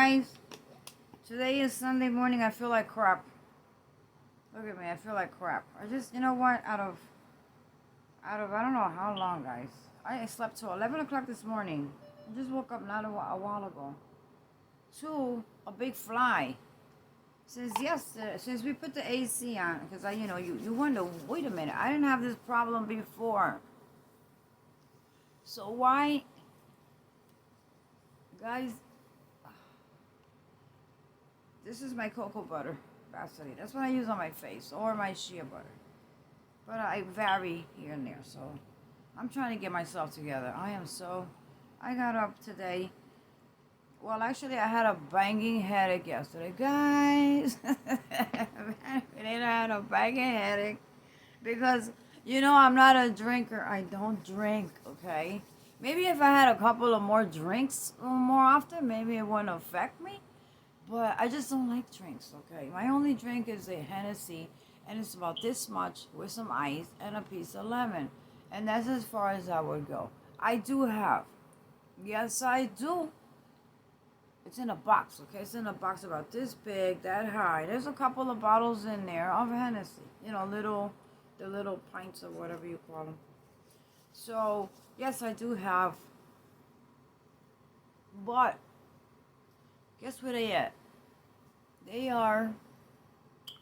guys. Today is Sunday morning. I feel like crap. Look at me. I feel like crap. I just, you know what? Out of I don't know how long, guys. I slept till 11 o'clock this morning. I just woke up not a while ago. To a big fly. Since we put the AC on, because you wonder, wait a minute, I didn't have this problem before. So why, guys? This is my cocoa butter, Vaseline. That's what I use on my face, or my shea butter. But I vary here and there, so I'm trying to get myself together. I got up today. Well, actually, I had a banging headache yesterday, guys. I had a banging headache because, I'm not a drinker. I don't drink, okay? Maybe if I had a couple of more drinks more often, maybe it wouldn't affect me. But I just don't like drinks, okay? My only drink is a Hennessy, and it's about this much with some ice and a piece of lemon. And that's as far as I would go. I do have. Yes, I do. It's in a box, okay? It's in a box about this big, that high. There's a couple of bottles in there of Hennessy. The little pints or whatever you call them. So, yes, I do have. But, guess where they at? They are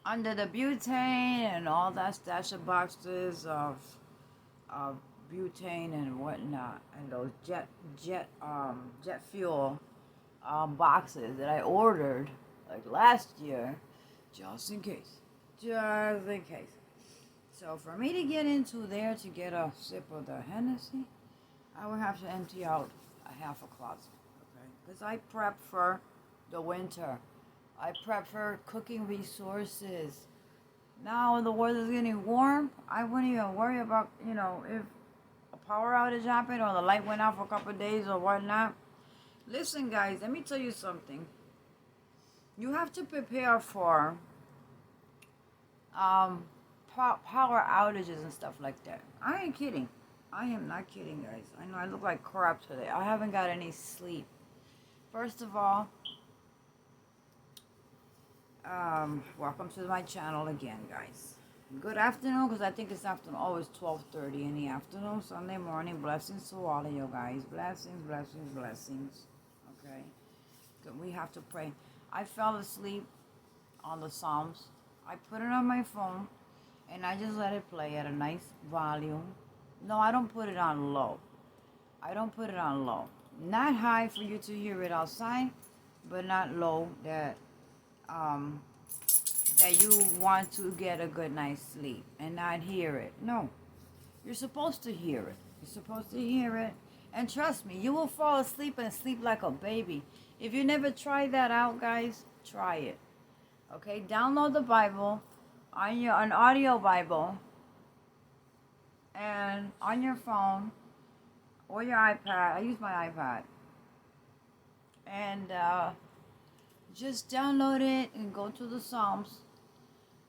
under the butane and all that stash of boxes of butane and whatnot. And those jet fuel boxes that I ordered like last year, just in case. So for me to get into there to get a sip of the Hennessy, I would have to empty out a half a closet, okay? Because I prep for the winter. I prep for cooking resources. Now the weather's getting warm, I wouldn't even worry about, if a power outage happened or the light went out for a couple of days or whatnot. Listen, guys, let me tell you something. You have to prepare for power outages and stuff like that. I ain't kidding. I am not kidding, guys. I know I look like crap today. I haven't got any sleep. First of all, welcome to my channel again, guys. Good afternoon, because I think it's afternoon. Oh, it's 12:30 in the afternoon, Sunday morning. Blessings to all of you guys. Blessings, blessings, blessings. Okay? We have to pray. I fell asleep on the Psalms. I put it on my phone, and I just let it play at a nice volume. No, I don't put it on low. Not high for you to hear it outside, but not low that you want to get a good night's sleep and not hear it. No, you're supposed to hear it. And trust me, you will fall asleep and sleep like a baby. If you never tried that out, guys, try it. Okay, download the Bible an audio Bible, and on your phone or your iPad. I use my iPad. And just download it and go to the Psalms.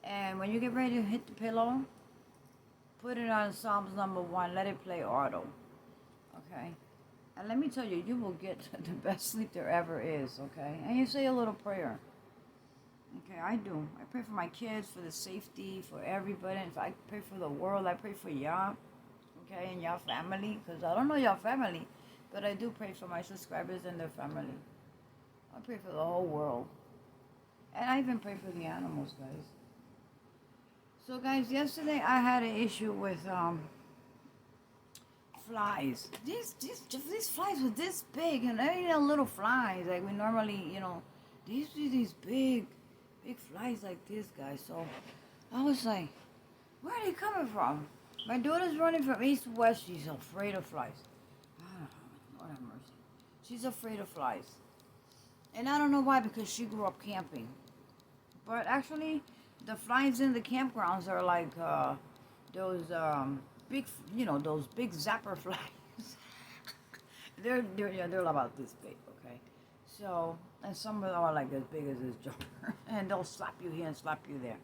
And when you get ready to hit the pillow, put it on Psalms number 1. Let it play auto. Okay? And let me tell you, you will get the best sleep there ever is. Okay? And you say a little prayer. Okay, I do. I pray for my kids, for the safety, for everybody. If I pray for the world, I pray for y'all. Okay? And y'all family. Because I don't know y'all family. But I do pray for my subscribers and their family. I pray for the whole world. And I even pray for the animals, guys. So, guys, yesterday I had an issue with flies. These flies were this big, and they ain't little flies like we normally, these big flies like this, guys. So I was like, where are they coming from? My daughter's running from east to west. She's afraid of flies. Lord have mercy. She's afraid of flies. And I don't know why, because she grew up camping. But actually, the flies in the campgrounds are like those big zapper flies. they're about this big, okay? So, and some of them are like as big as this jar, and they'll slap you here and slap you there.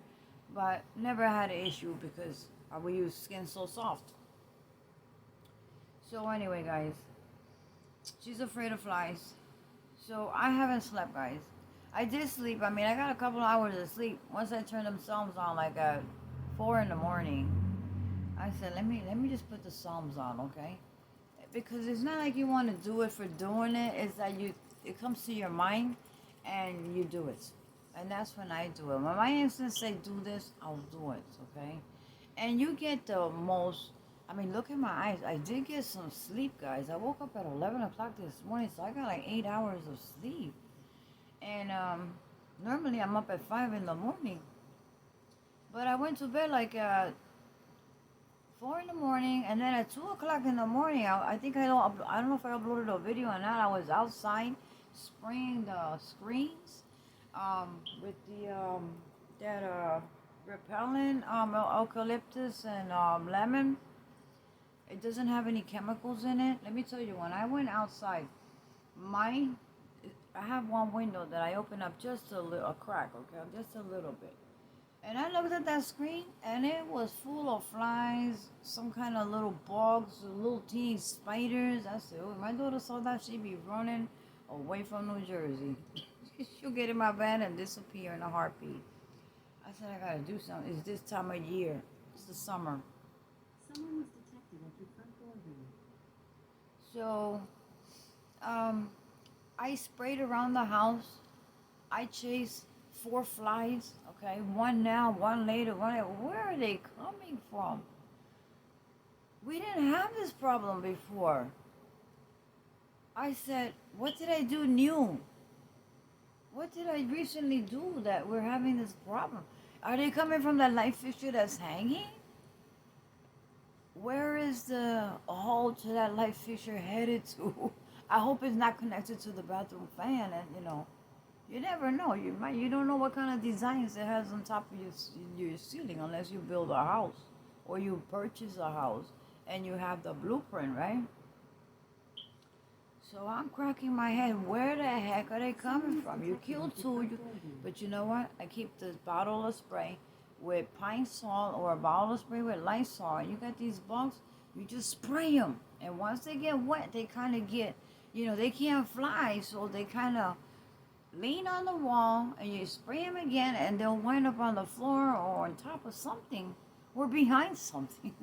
But never had an issue because we use Skin So Soft. So anyway, guys, she's afraid of flies. So I haven't slept, guys. I did sleep. I mean, I got a couple hours of sleep. Once I turned them Psalms on, like at 4 in the morning, I said, let me just put the Psalms on, okay? Because it's not like you want to do it for doing it. It's that it comes to your mind, and you do it. And that's when I do it. When my instincts say do this, I'll do it, okay? And you get the most. I mean, look at my eyes. I did get some sleep, guys. I woke up at 11 o'clock this morning, so I got like 8 hours of sleep. And normally I'm up at 5 in the morning. But I went to bed like at 4 in the morning, and then at 2 o'clock in the morning, I think I don't know if I uploaded a video or not. I was outside spraying the screens with the that repellent eucalyptus and lemon. It doesn't have any chemicals in it. Let me tell you, when I went outside, my I have one window that I open up just a crack, okay, just a little bit. And I looked at that screen, and it was full of flies, some kind of little bugs, little teeny spiders. I said, oh, if my daughter saw that, she'd be running away from New Jersey. She'll get in my van and disappear in a heartbeat. I said, I gotta do something. It's this time of year. It's the summer. Someone was detected at your front door here. So, I sprayed around the house. I chased 4 flies. Okay, one now, one later, one later. Where are they coming from? We didn't have this problem before. I said, what did I do new? What did I recently do that we're having this problem? Are they coming from that light fixture that's hanging? Where is the hole to that light fixture headed to? I hope it's not connected to the bathroom fan, and you never know. You don't know what kind of designs it has on top of your ceiling unless you build a house or you purchase a house and you have the blueprint, right? So I'm cracking my head. Where the heck are they coming from? You killed 2, but you know what? I keep this bottle of spray with pine salt or a bottle of spray with Lysol. And you got these bugs, you just spray them. And once they get wet, they kind of get, they can't fly, so they kind of lean on the wall, and you spray them again, and they'll wind up on the floor or on top of something or behind something.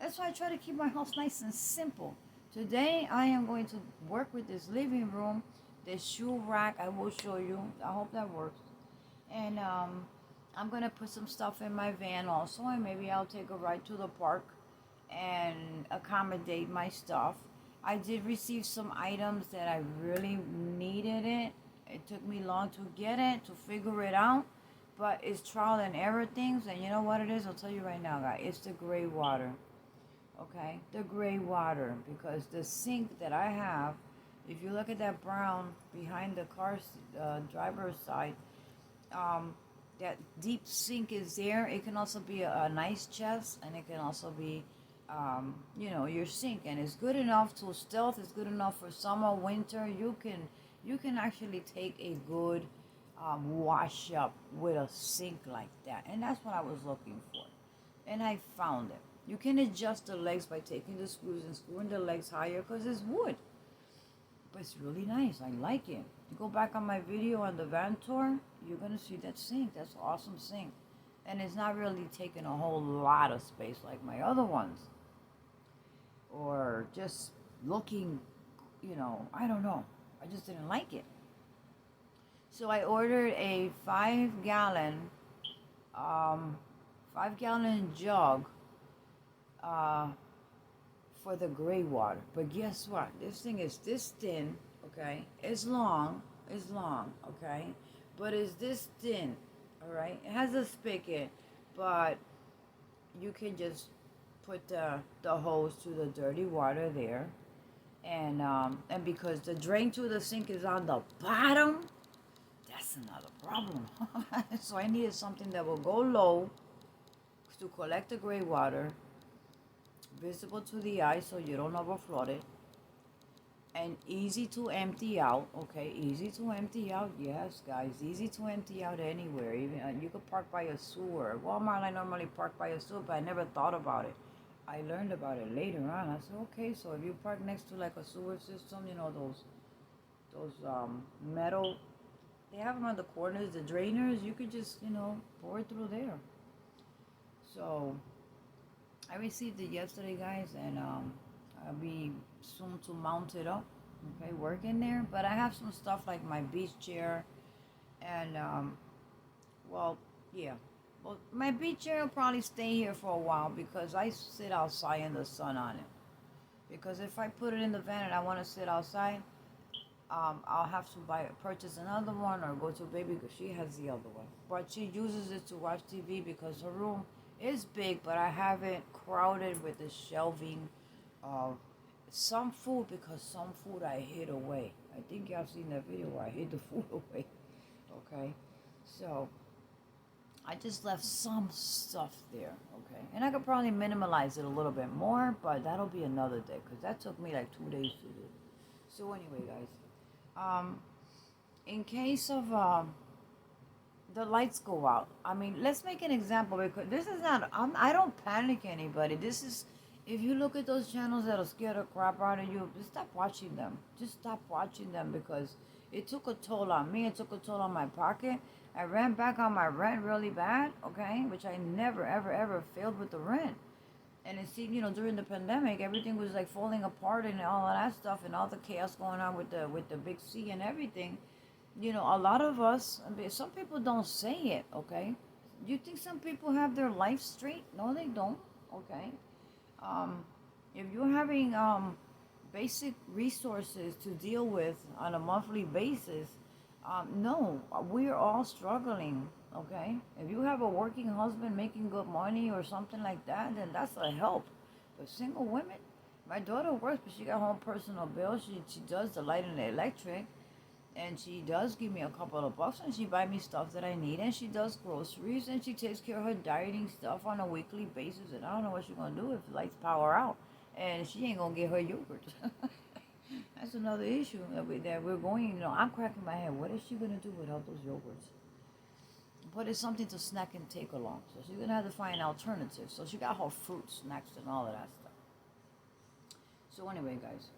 That's why I try to keep my house nice and simple. Today, I am going to work with this living room, this shoe rack. I will show you. I hope that works. And I'm going to put some stuff in my van also, and maybe I'll take a ride to the park and accommodate my stuff. I did receive some items that I really needed it. It took me long to get it, to figure it out, but it's trial and error things, and you know what it is? I'll tell you right now, guys. It's the gray water, okay? The gray water, because the sink that I have, if you look at that brown behind the car driver's side, that deep sink is there. It can also be a nice chest, and it can also be your sink, and it's good enough to stealth. It's good enough for summer, winter. You can actually take a good wash up with a sink like that, and that's what I was looking for, and I found it. You can adjust the legs by taking the screws and screwing the legs higher because it's wood, but it's really nice. I like it. You go back on my video on the van tour, you're gonna see that sink. That's an awesome sink, and it's not really taking a whole lot of space like my other ones, or just looking, I don't know. I just didn't like it. So I ordered a 5-gallon, 5-gallon jug for the gray water. But guess what? This thing is this thin, okay? It's long, okay? But it's this thin, all right? It has a spigot, but you can just put the hose to the dirty water there. And because the drain to the sink is on the bottom, that's another problem. So I needed something that will go low to collect the gray water, visible to the eye so you don't overflow it, and easy to empty out. Okay, easy to empty out. Yes, guys, easy to empty out anywhere. Even you could park by a sewer. Walmart, I normally park by a sewer, but I never thought about it. I learned about it later on. I said, okay, so if you park next to like a sewer system, those those metal. They have them on the corners, the drainers. You could just, pour it through there. So I received it yesterday, guys, and I'll be soon to mount it up. Okay, work in there. But I have some stuff like my beach chair, and well, yeah. Well, my beach chair will probably stay here for a while because I sit outside in the sun on it. Because if I put it in the van and I want to sit outside, I'll have to purchase another one or go to baby because she has the other one. But she uses it to watch TV because her room is big, but I have it crowded with the shelving of some food because some food I hid away. I think y'all seen that video where I hid the food away. Okay, so I just left some stuff there. Okay, and I could probably minimalize it a little bit more, but that'll be another day because that took me like 2 days to do. So anyway, guys, in case of the lights go out. I mean, let's make an example because this is not. I don't panic anybody. This is, if you look at those channels that'll scare the crap out of you, just stop watching them. Just stop watching them because it took a toll on me. It took a toll on my pocket. I ran back on my rent really bad. Okay, which I never ever ever failed with the rent. And it seemed, during the pandemic, everything was like falling apart and all of that stuff, and all the chaos going on with the big C and everything. A lot of us, some people don't say it, okay? You think some people have their life straight? No, they don't, okay? If you're having basic resources to deal with on a monthly basis, no, we're all struggling, okay? If you have a working husband making good money or something like that, then that's a help. But single women, my daughter works, but she got home personal bills. She does the light and the electric. And she does give me a couple of bucks and she buys me stuff that I need and she does groceries and she takes care of her dieting stuff on a weekly basis, and I don't know what she's gonna do if the lights power out and she ain't gonna get her yogurt. That's another issue that we're going, I'm cracking my head. What is she gonna do without those yogurts? But it's something to snack and take along. So she's gonna have to find alternatives. So she got her fruit snacks and all of that stuff. So anyway, guys,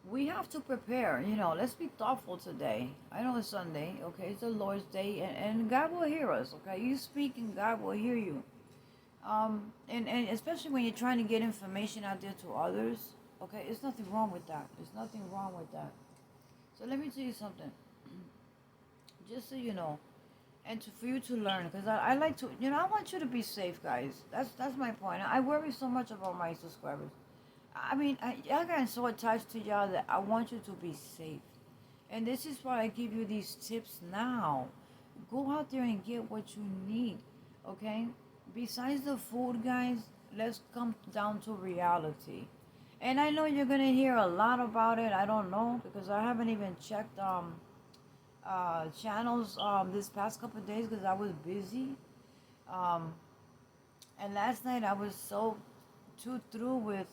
we have to prepare, let's be thoughtful today. I know it's Sunday, okay? It's the Lord's Day, and God will hear us, okay? You speak and God will hear you. And especially when you're trying to get information out there to others, okay? There's nothing wrong with that. There's nothing wrong with that. So let me tell you something. Just so you know, and for you to learn, because I like to, I want you to be safe, guys. That's my point. I worry so much about my subscribers. I mean, y'all got so attached to y'all that I want you to be safe. And this is why I give you these tips now. Go out there and get what you need, okay? Besides the food, guys, let's come down to reality. And I know you're going to hear a lot about it. I don't know, because I haven't even checked channels this past couple of days because I was busy. And last night I was so too through with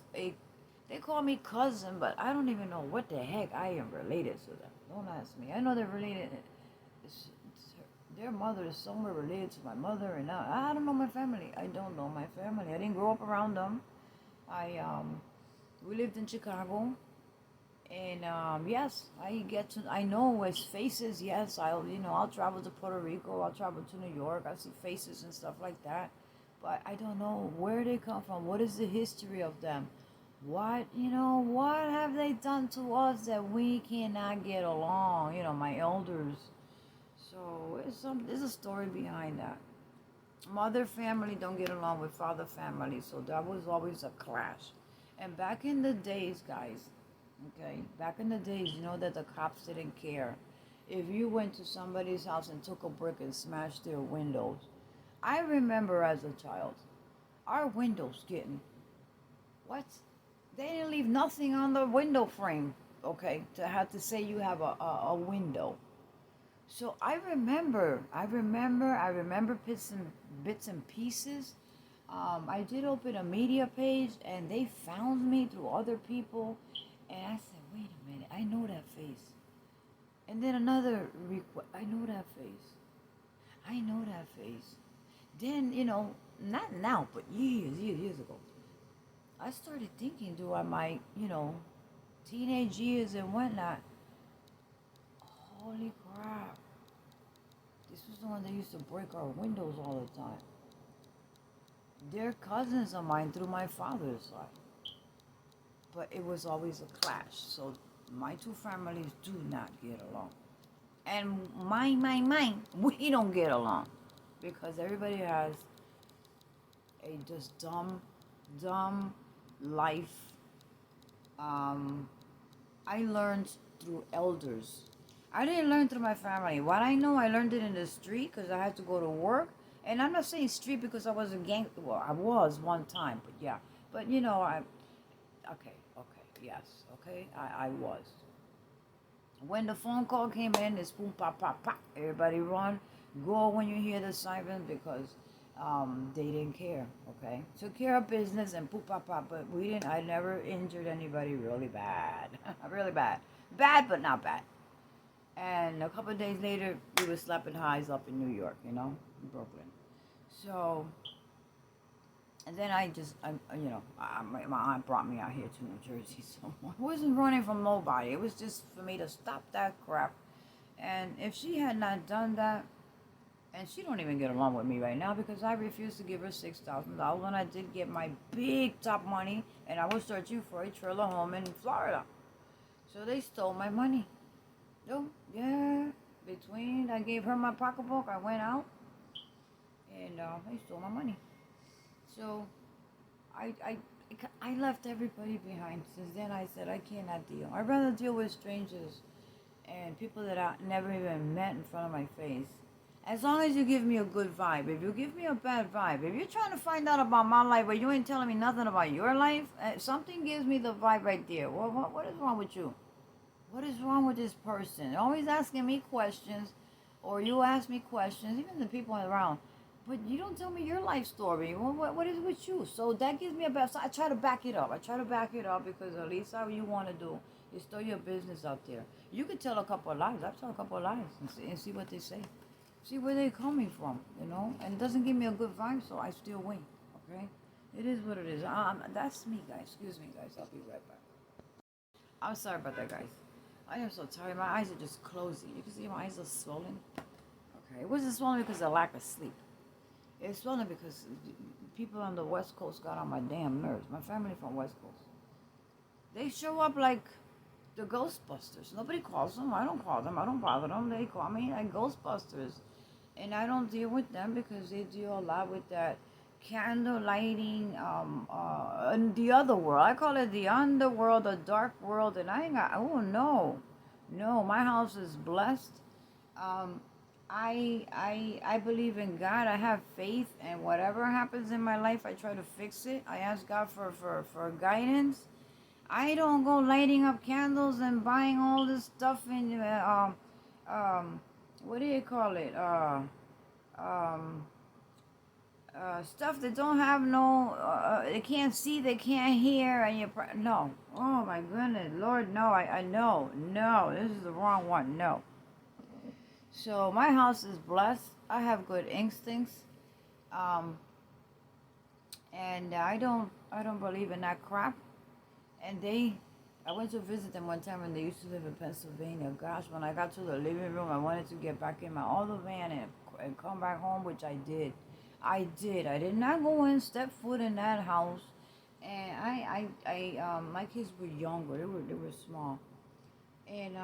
they call me cousin, but I don't even know what the heck I am related to them. Don't ask me. I know they're related. Their mother is somewhere related to my mother, and I don't know my family. I don't know my family. I didn't grow up around them. We lived in Chicago, and yes, I know his faces. Yes, I'll travel to Puerto Rico. I'll travel to New York. I see faces and stuff like that, but I don't know where they come from. What is the history of them? What have they done to us that we cannot get along? My elders. So there's a story behind that. Mother family don't get along with father family, so that was always a clash. And back in the days, guys, okay, back in the days, that the cops didn't care. If you went to somebody's house and took a brick and smashed their windows, I remember as a child, our windows getting, what? They didn't leave nothing on the window frame, okay, to have to say you have a window. So I remember bits and pieces. I did open a media page, and they found me through other people, and I said, wait a minute, I know that face. And then another request, I know that face. Then, not now, but years ago, I started thinking through my, teenage years and whatnot, Holy crap. This was the one that used to break our windows all the time. They're cousins of mine through my father's side. But it was always a clash. So my two families do not get along. And mine, we don't get along. Because everybody has a just dumb life. I learned through elders. I didn't learn through my family. What I know, I learned it in the street because I had to go to work. And I'm not saying street because I was a gang. Well, I was one time, but yeah. But you know, yes, okay, I was. When the phone call came in, it's boom, pop, pop, pop. Everybody run, go when you hear the siren because they didn't care, okay? Took care of business and poop, pop, pop, but we didn't. I never injured anybody really bad, really bad, bad but not bad. And a couple of days later, we were slapping highs up in New York, you know, in Brooklyn. So, and then my aunt brought me out here to New Jersey. So I wasn't running from nobody. It was just for me to stop that crap. And if she had not done that, and she don't even get along with me right now because I refused to give her $6,000 when I did get my big top money, and I was searching for a trailer home in Florida. So they stole my money. Oh, yeah. I gave her my pocketbook, I went out, and they stole my money. So, I left everybody behind. Since then, I said I cannot deal. I'd rather deal with strangers and people that I never even met in front of my face. As long as you give me a good vibe. If you give me a bad vibe, if you're trying to find out about my life but you ain't telling me nothing about your life, something gives me the vibe right there. Well, what is wrong with you? What is wrong with this person? Always asking me questions, or you ask me questions, even the people around. But you don't tell me your life story. Well, what is with you? So that gives me a bad. So I try to back it up. Because at least how you want to do is throw your business out there. You could tell a couple of lies. I've told a couple of lies and see what they say. See where they're coming from, you know? And it doesn't give me a good vibe, so I still win, okay? It is what it is. That's me, guys. Excuse me, guys. I'll be right back. I'm sorry about that, guys. I am so tired. My eyes are just closing. You can see my eyes are swollen. Okay, it wasn't swollen because of lack of sleep. It's swollen because people on the West Coast got on my damn nerves. My family from West Coast. They show up like the Ghostbusters. Nobody calls them. I don't call them. I don't bother them. They call me like Ghostbusters. And I don't deal with them because they deal a lot with that candle lighting, in the other world. I call it the underworld, the dark world, and I ain't got, oh no, my house is blessed. I believe in God. I have faith, and whatever happens in my life, I try to fix it. I ask God for guidance. I don't go lighting up candles and buying all this stuff in, what do you call it? Stuff that don't have no, they can't see, they can't hear, and no. Oh my goodness, Lord, no, I know, no, this is the wrong one, no. So my house is blessed. I have good instincts, and I don't believe in that crap. And I went to visit them one time when they used to live in Pennsylvania. Gosh, when I got to the living room, I wanted to get back in my auto van and come back home, which I did. I did not go in, step foot in that house. And my kids were younger. They were small. And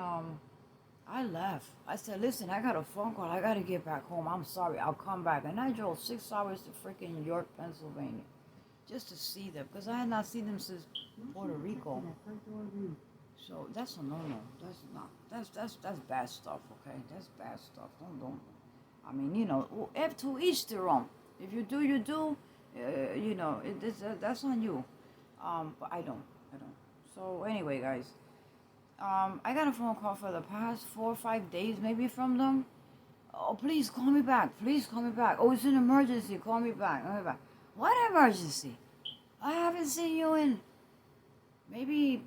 I left. I said, listen, I got a phone call. I got to get back home. I'm sorry. I'll come back. And I drove 6 hours to freaking York, Pennsylvania, just to see them, because I had not seen them since Puerto Rico. So that's a no-no. That's not. That's bad stuff. Okay, that's bad stuff. Don't. I mean, you know, to each their own. If you do, you do. You know, that's on you. But I don't. So anyway, guys, I got a phone call for the past 4 or 5 days, maybe from them. Oh, please call me back. Please call me back. Oh, it's an emergency. Call me back. What emergency? I haven't seen you in maybe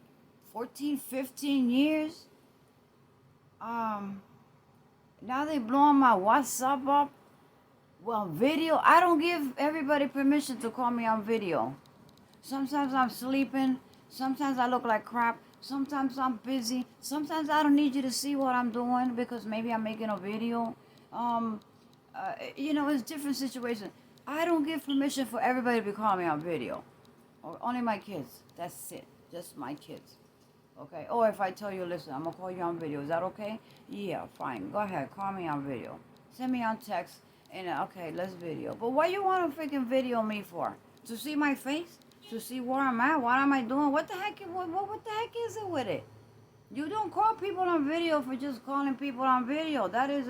14, 15 years. Now they blowing my WhatsApp up. Well, video. I don't give everybody permission to call me on video. Sometimes I'm sleeping. Sometimes I look like crap. Sometimes I'm busy. Sometimes I don't need you to see what I'm doing because maybe I'm making a video. Um, it's different situations. I don't give permission for everybody to be calling me on video. Or only my kids. That's it. Just my kids. Okay. Or if I tell you, listen, I'm gonna call you on video. Is that okay? Yeah, fine. Go ahead. Call me on video. Send me on text. And okay, let's video. But what you want to freaking video me for? To see my face? To see where I'm at? What am I doing? What the heck? What the heck is it with it? You don't call people on video for just calling people on video. That is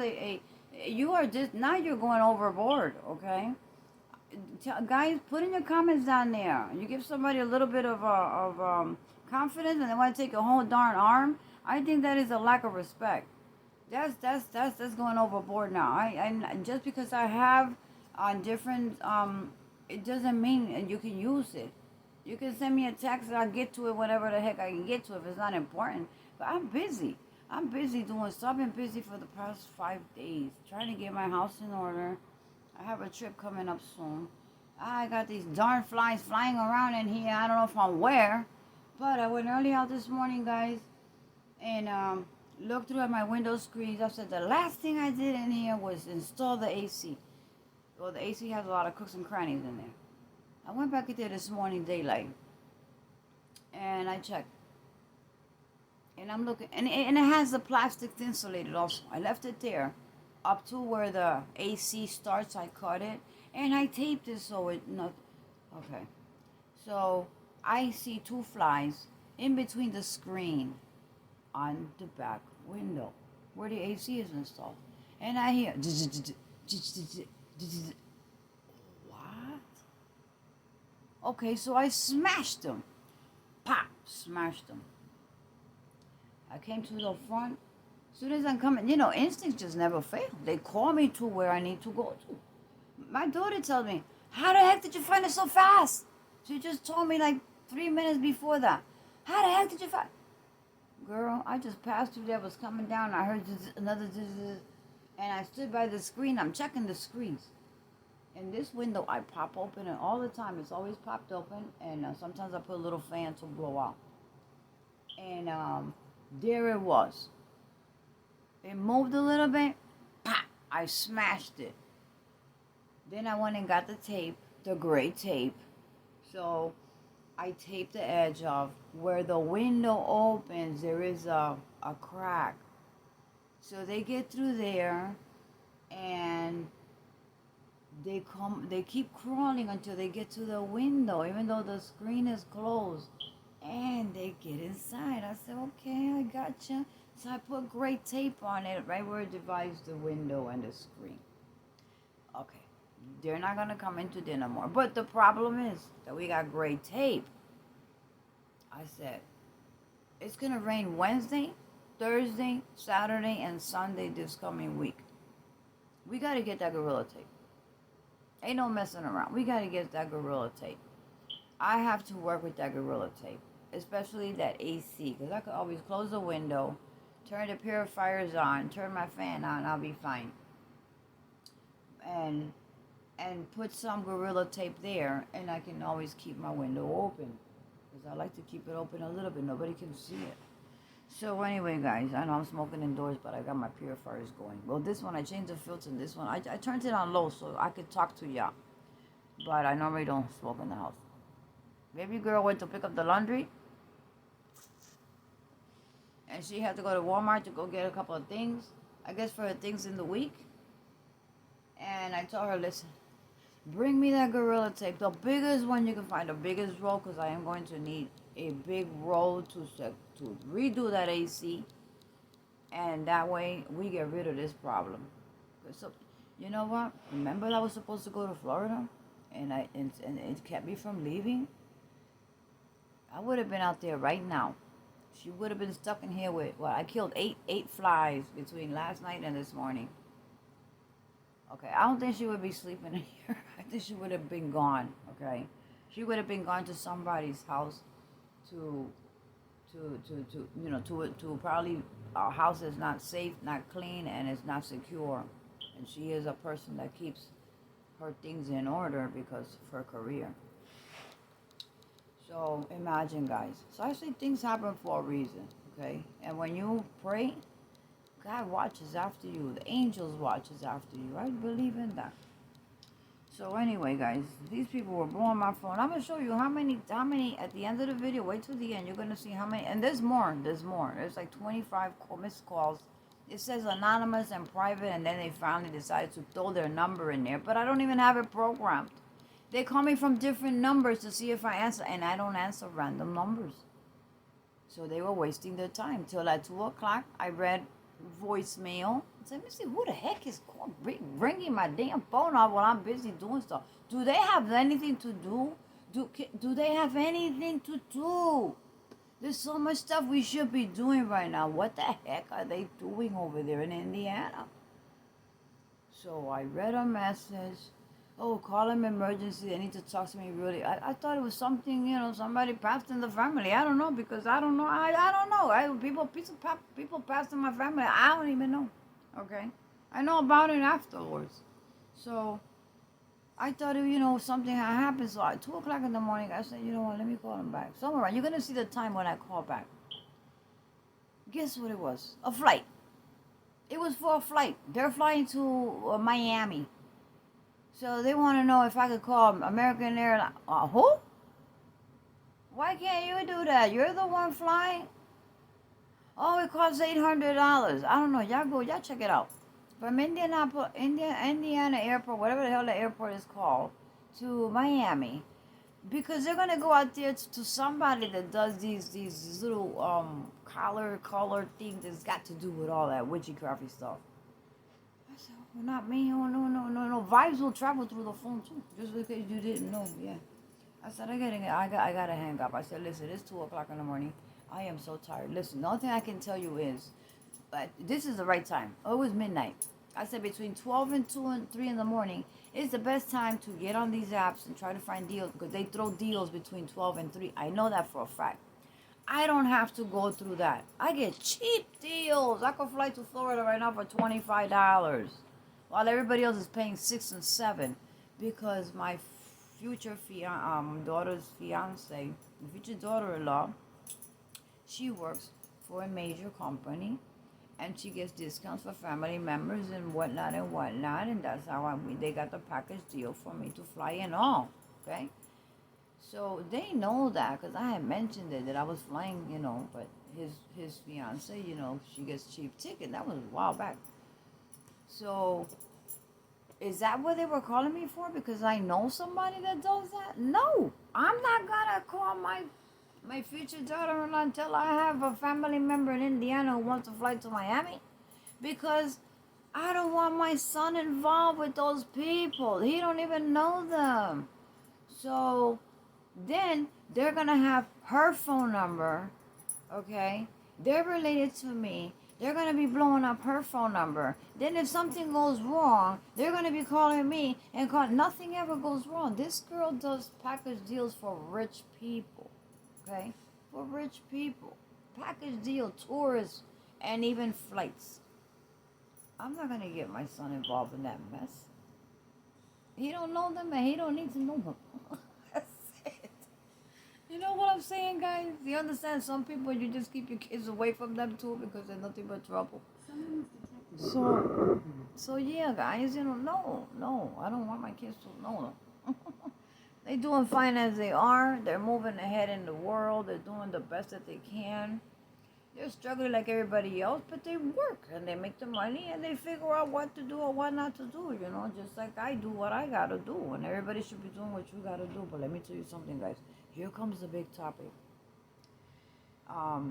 you are just, now you're going overboard, okay? Guys, put in your comments down there. You give somebody a little bit of confidence and they want to take a whole darn arm. I think that is a lack of respect. That's going overboard now. I just because I have on different it doesn't mean you can use it. You can send me a text and I'll get to it whenever the heck I can get to it if it's not important. But I'm busy. I'm busy doing stuff. I've been busy for the past 5 days trying to get my house in order. I have a trip coming up soon. I got these darn flies flying around in here. I don't know from where, but I went early out this morning, guys, and looked through at my window screens. I said the last thing I did in here was install the AC. Well, the AC has a lot of cooks and crannies in there. I went back in there this morning, daylight, and I checked. And I'm looking, and it has the plastic insulated also. I left it there up to where the AC starts. I cut it, and I taped it so it not, okay. So I see two flies in between the screen on the back window where the AC is installed. And I hear, what? Okay, so I smashed them. Pop, smashed them. I came to the front. As soon as I'm coming, instincts just never fail. They call me to where I need to go to. My daughter tells me, how the heck did you find it so fast? She just told me like 3 minutes before that. How the heck did you find? Girl, I just passed through there, was coming down. I heard another, and I stood by the screen. I'm checking the screens. In this window, I pop open it all the time. It's always popped open, and sometimes I put a little fan to blow out. And there it was. It moved a little bit. Pop! I smashed it. Then I went and got the tape, the gray tape. So I taped the edge off. Where the window opens, there is a crack. So they get through there, and they keep crawling until they get to the window, even though the screen is closed. And they get inside. I said, okay, I gotcha. So I put gray tape on it right where it divides the window and the screen. Okay, they're not going to come into there no more. But the problem is that we got gray tape. I said, it's going to rain Wednesday, Thursday, Saturday, and Sunday this coming week. We got to get that Gorilla Tape. Ain't no messing around. We got to get that Gorilla Tape. I have to work with that Gorilla Tape, especially that AC, because I could always close the window, turn the purifiers on, turn my fan on, I'll be fine. And put some Gorilla Tape there, and I can always keep my window open, because I like to keep it open a little bit. Nobody can see it. So anyway, guys, I know I'm smoking indoors, but I got my purifiers going. Well, this one, I changed the filter. This one, I turned it on low so I could talk to y'all. But I normally don't smoke in the house. Baby girl went to pick up the laundry. And she had to go to Walmart to go get a couple of things. I guess for her things in the week. And I told her, listen, bring me that Gorilla Tape. The biggest one you can find. The biggest roll, because I am going to need a big roll to redo that AC. And that way, we get rid of this problem. So, you know what? Remember I was supposed to go to Florida? And it kept me from leaving? I would have been out there right now. She would have been stuck in here with, well, I killed eight flies between last night and this morning. Okay, I don't think she would be sleeping in here. I think she would have been gone, okay? She would have been gone to somebody's house to probably our house is not safe, not clean, and it's not secure. And she is a person that keeps her things in order because of her career. So imagine, guys. So I say things happen for a reason, okay? And when you pray, God watches after you. The angels watches after you. I believe in that. So anyway, guys, these people were blowing my phone. I'm gonna show you how many at the end of the video. Wait till the end. You're gonna see how many. And there's more. There's more. There's like 25 missed calls. It says anonymous and private, and then they finally decided to throw their number in there. But I don't even have it programmed. They call me from different numbers to see if I answer, and I don't answer random numbers. So they were wasting their time. Till at 2 o'clock, I read voicemail. I said, let me see, who the heck is ringing my damn phone off while I'm busy doing stuff? Do they have anything to do? Do they have anything to do? There's so much stuff we should be doing right now. What the heck are they doing over there in Indiana? So I read a message. Oh, call him emergency. They need to talk to me really. I thought it was something, somebody passed in the family. I don't know, because I don't know. I don't know. People passed in my family. I don't even know. Okay? I know about it afterwards. So I thought, something had happened. So at 2 o'clock in the morning, I said, you know what, let me call him back. Somewhere, you're going to see the time when I call back. Guess what it was? A flight. It was for a flight. They're flying to Miami. So they want to know if I could call American Airlines. Who? Why can't you do that? You're the one flying? Oh, it costs $800. I don't know. Y'all check it out. From Indiana Airport, whatever the hell the airport is called, to Miami. Because they're going to go out there to somebody that does these little color things that's got to do with all that witchy-crafty stuff. I said, well, not me. Oh, no. Vibes will travel through the phone, too. Just in case you didn't know. Yeah. I said, I gotta hang up. I said, listen, it's 2 o'clock in the morning. I am so tired. Listen, the only thing I can tell you is, but this is the right time. Oh, it was midnight. I said between 12 and 2 and 3 in the morning is the best time to get on these apps and try to find deals, because they throw deals between 12 and 3. I know that for a fact. I don't have to go through that. I get cheap deals. I could fly to Florida right now for $25, while everybody else is paying $6 and $7, because my future daughter's fiance, future daughter-in-law, she works for a major company, and she gets discounts for family members and whatnot, and that's how they got the package deal for me to fly in all, okay? So they know that, because I had mentioned it, that I was flying, but his fiance, she gets cheap ticket. That was a while back. So is that what they were calling me for? Because I know somebody that does that? No, I'm not gonna call my future daughter-in-law until I have a family member in Indiana who wants to fly to Miami, because I don't want my son involved with those people. He don't even know them. So then they're gonna have her phone number, okay? They're related to me. They're going to be blowing up her phone number. Then if something goes wrong, they're going to be calling me and nothing ever goes wrong. This girl does package deals for rich people, okay? For rich people. Package deal, tourists, and even flights. I'm not going to get my son involved in that mess. He don't know them, and he don't need to know them. That's it. You know what I'm saying, guys? You understand? Some people, you just keep your kids away from them too, because they're nothing but trouble. So yeah, guys, no, I don't want my kids to know. They're doing fine as they are. They're moving ahead in the world. They're doing the best that they can. They're struggling like everybody else, but they work and they make the money and they figure out what to do or what not to do, just like I do what I gotta do, and everybody should be doing what you gotta do. But let me tell you something, guys. Here comes the big topic. Out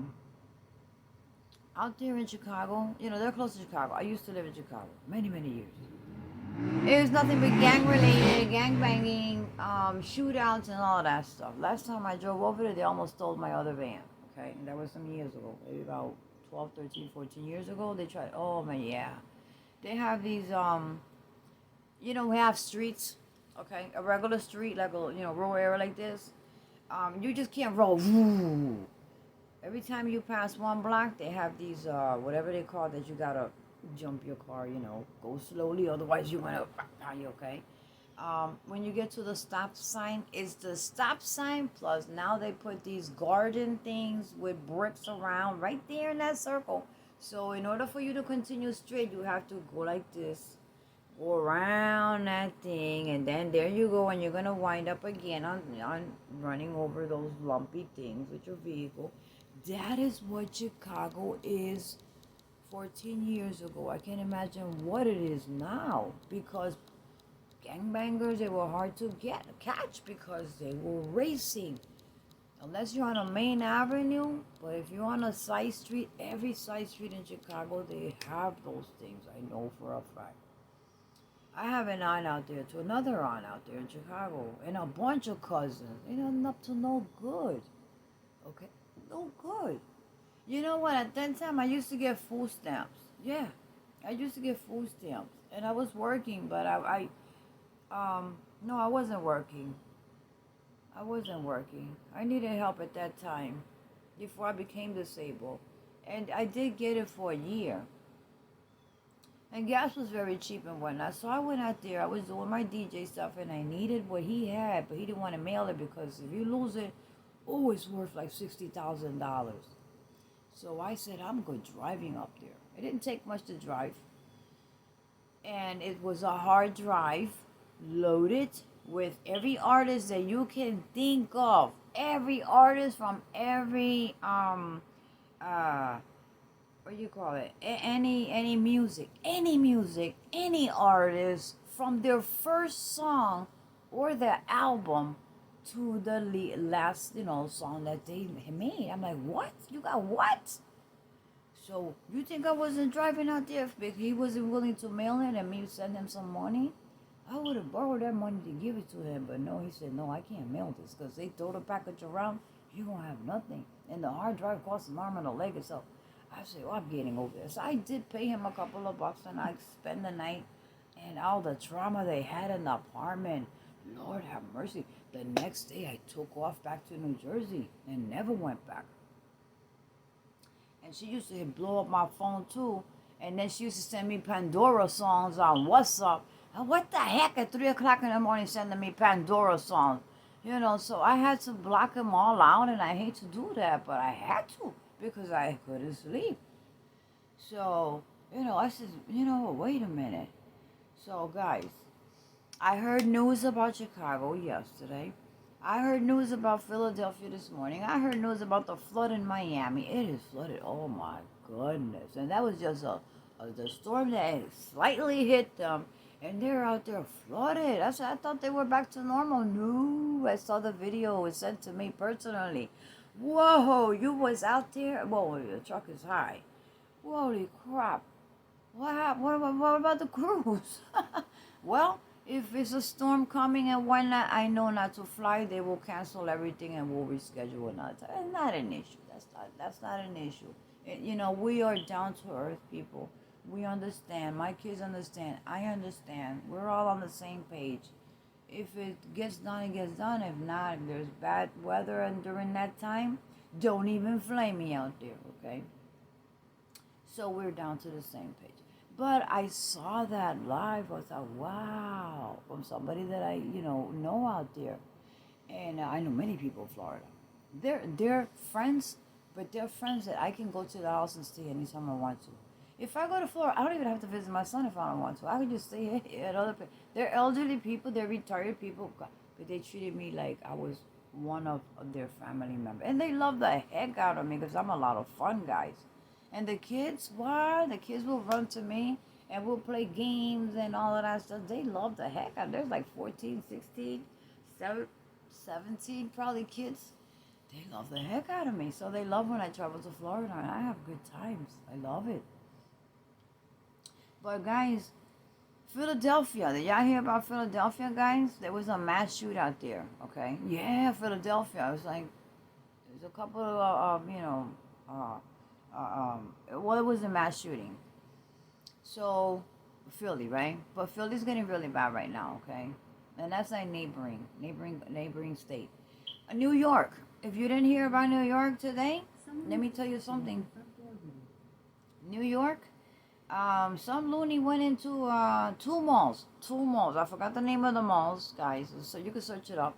there in Chicago, they're close to Chicago. I used to live in Chicago many years. It was nothing but gang-related, gang-banging, shootouts, and all that stuff. Last time I drove over there, they almost stole my other van. Okay, and that was some years ago, maybe about 12, 13, 14 years ago. They tried, oh man, yeah. They have these, we have streets, okay? A regular street, like a, rural area like this. You just can't roll. Every time you pass one block, they have these, whatever they call that, you gotta jump your car, go slowly, otherwise you're gonna, okay? when you get to the stop sign, it's the stop sign plus now they put these garden things with bricks around right there in that circle. So in order for you to continue straight, you have to go like this, go around that thing, and then there you go, and you're gonna wind up again on running over those lumpy things with your vehicle. That is what Chicago is 14 years ago. I can't imagine what it is now, because gangbangers, they were hard to catch because they were racing. Unless you're on a main avenue, but if you're on a side street, every side street in Chicago, they have those things. I know for a fact. I have an aunt out there, to another aunt out there in Chicago, and a bunch of cousins. They done up to no good. Okay? No good. You know what? At that time, I used to get food stamps. Yeah. I used to get food stamps. And I was working, but no, I wasn't working. I wasn't working. I needed help at that time before I became disabled. And I did get it for a year. And gas was very cheap and whatnot. So I went out there. I was doing my DJ stuff and I needed what he had, but he didn't want to mail it because if you lose it, oh, it's worth like $60,000. So I said, I'm good driving up there. It didn't take much to drive. And it was a hard drive, loaded with every artist that you can think of. Every artist from every what do you call it? Any music, any artist from their first song or their album to the last, song that they made. I'm like, what? You got what? So you think I wasn't driving out there if he wasn't willing to mail it and me send him some money? I would have borrowed that money to give it to him, but no, he said, no, I can't mail this because they throw the package around, you won't have nothing. And the hard drive costs an arm and a leg or so. I said, well, I'm getting over this. So I did pay him a couple of bucks and I spent the night, and all the trauma they had in the apartment. Lord have mercy. The next day I took off back to New Jersey and never went back. And she used to blow up my phone too. And then she used to send me Pandora songs on WhatsApp. And what the heck at 3 o'clock in the morning sending me Pandora songs? So I had to block them all out, and I hate to do that, but I had to because I couldn't sleep. So, I said, wait a minute. So, guys, I heard news about Chicago yesterday. I heard news about Philadelphia this morning. I heard news about the flood in Miami. It is flooded. Oh, my goodness. And that was just the storm that slightly hit them. And they're out there flooded. I thought they were back to normal. No, I saw the video. It was sent to me personally. Whoa, you was out there? Whoa, the truck is high. Holy crap. What about the cruise? Well, if it's a storm coming and whatnot, I know not to fly. They will cancel everything and we'll reschedule another time. It's not an issue. That's not an issue. We are down to earth people. We understand. My kids understand. I understand. We're all on the same page. If it gets done, it gets done. If not, if there's bad weather and during that time, don't even flame me out there, okay? So we're down to the same page. But I saw that live. I thought, wow, from somebody that I, know out there. And I know many people in Florida. They're friends, but they're friends that I can go to the house and stay anytime I want to. If I go to Florida, I don't even have to visit my son if I don't want to. I can just stay at other places. They're elderly people. They're retired people. But they treated me like I was one of their family members. And they love the heck out of me because I'm a lot of fun, guys. And the kids, the kids will run to me and we'll play games and all of that stuff. They love the heck out of me. There's like 14, 16, 17 probably kids. They love the heck out of me. So they love when I travel to Florida. And I have good times. I love it. But guys, Philadelphia. Did y'all hear about Philadelphia, guys? There was a mass shootout there, okay? Yeah, Philadelphia. It was like, there's a couple of, it was a mass shooting. So, Philly, right? But Philly's getting really bad right now, okay? And that's like neighboring state. New York. If you didn't hear about New York today, let me tell you something. New York Some loony went into two malls. Two malls. I forgot the name of the malls, guys. So you can search it up.